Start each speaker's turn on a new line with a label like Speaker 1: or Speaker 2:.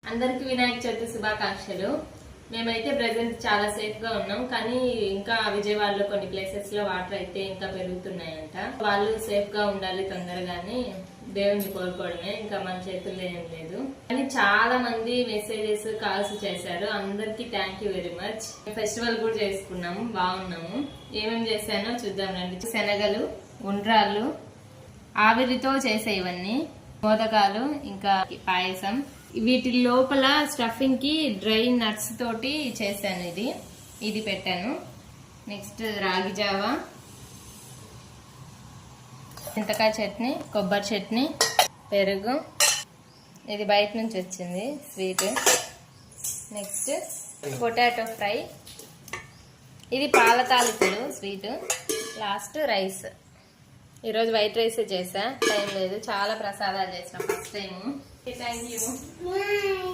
Speaker 1: అందరికి వినాయక చవితి శుభాకాంక్షలు. మేమైతే ప్రెసెంట్ చాలా సేఫ్ గా ఉన్నాం, కానీ ఇంకా విజయవాడలో కొన్ని ప్లేసెస్ లో వాటర్ అయితే ఇంకా పెరుగుతున్నాయంట. వాళ్ళు సేఫ్ గా ఉండాలి తొందరగానే దేవుణ్ణి కోరుకోవడమే, ఇంకా మన చేతుల్లో ఏం లేదు. కానీ చాలా మంది మెసేజెస్ కాల్స్ చేశారు. అందరికి thank you very much. Festival కూడా చేసుకున్నాము, బాగున్నాము. ఏమేమి చేశానో చూద్దాం రండి. శనగలు, ఉండ్రాళ్ళు, ఆవిరితో చేసే ఇవన్నీ మోదకాలు, ఇంకా పాయసం. వీటి లోపల స్టఫింగ్ కి డ్రై నట్స్ తోటి చేశాను. ఇది పెట్టాను. నెక్స్ట్ రాగి జావా, చింతకాయ చట్నీ, కొబ్బరి చట్నీ, పెరుగు. ఇది బయట నుంచి వచ్చింది స్వీట్. Next potato fry. ఇది పాల తాలికలు స్వీట్. Last rice. ఈరోజు వైట్ రైస్ చేసా, టైం లేదు. చాలా ప్రసాదాలు చేసాం ఫస్ట్ టైం. Thank you.